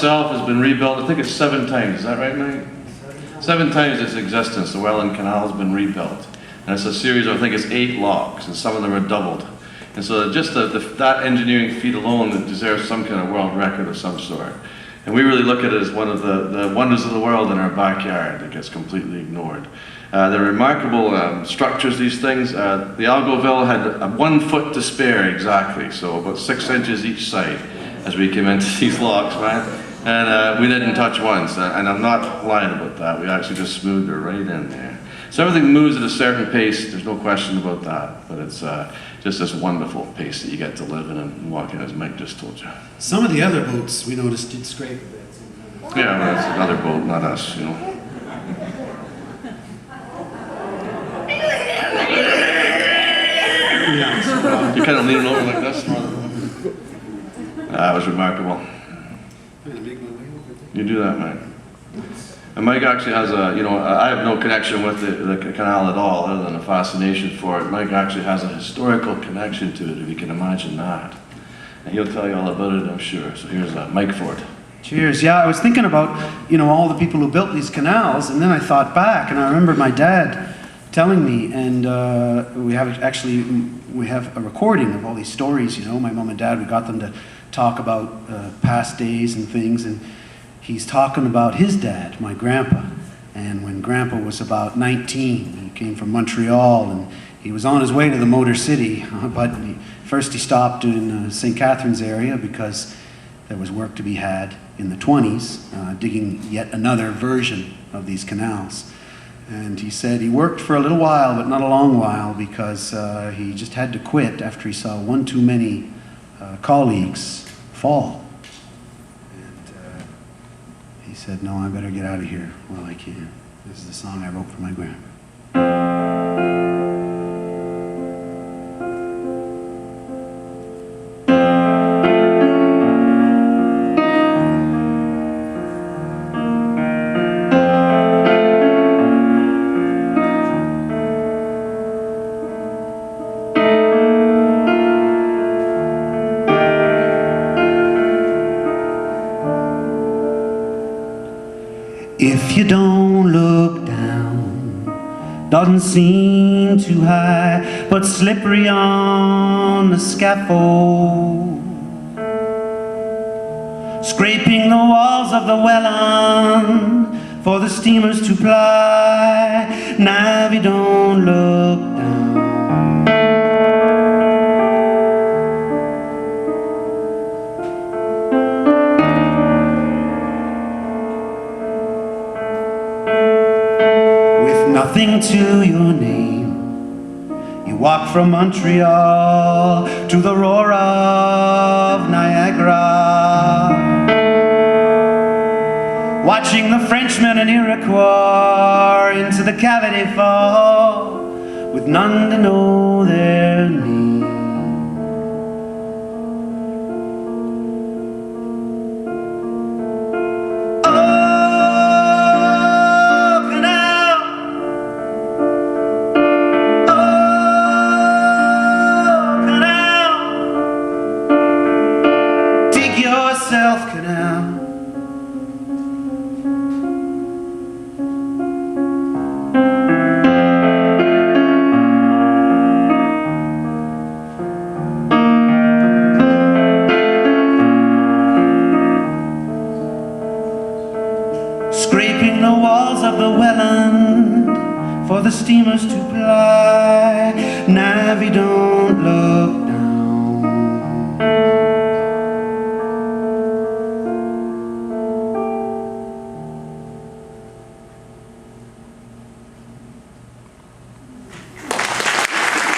Itself has been rebuilt, I think it's 7 times, is that right, Mike? 7 times its existence, the Welland Canal has been rebuilt. And it's a series of, I think it's 8 locks, and some of them are doubled. And so just that engineering feat alone deserves some kind of world record of some sort. And we really look at it as one of the wonders of the world in our backyard that gets completely ignored. They're remarkable structures, these things. The Algoville had 1 foot to spare exactly, so about 6 inches each side as we came into these locks, right? And we didn't touch once, and I'm not lying about that. We actually just smoothed her right in there. So everything moves at a certain pace, there's no question about that, but it's just this wonderful pace that you get to live in and walk in, as Mike just told you. Some of the other boats we noticed did scrape a bit. Yeah, well, that's another boat, not us, you know. You're kind of leaning over like this. That was remarkable. You do that, Mike. And Mike actually has a, I have no connection with the canal at all, other than a fascination for it. Mike actually has a historical connection to it, if you can imagine that. And he'll tell you all about it, I'm sure. So here's Mike for it. Cheers. Yeah, I was thinking about, all the people who built these canals, and then I thought back, and I remembered my dad telling me, and we have a recording of all these stories, my mom and dad, we got them to talk about past days and things, and he's talking about his dad, my grandpa, and when Grandpa was about 19, he came from Montreal, and he was on his way to the Motor City, but first he stopped in St. Catharines area because there was work to be had in the 20s, digging yet another version of these canals. And he said he worked for a little while, but not a long while, because he just had to quit after he saw one too many colleagues fall. And he said, no, I better get out of here while I can. This is the song I wrote for my grandpa. If you don't look down, doesn't seem too high, but slippery on the scaffold, scraping the walls of the Welland for the steamers to ply. Now if you don't look down, nothing to your name, you walk from Montreal to the roar of Niagara, watching the Frenchmen and Iroquois into the cavity fall, with none to know their name. Canal. Scraping the walls of the Welland for the steamers to ply. Now if you don't look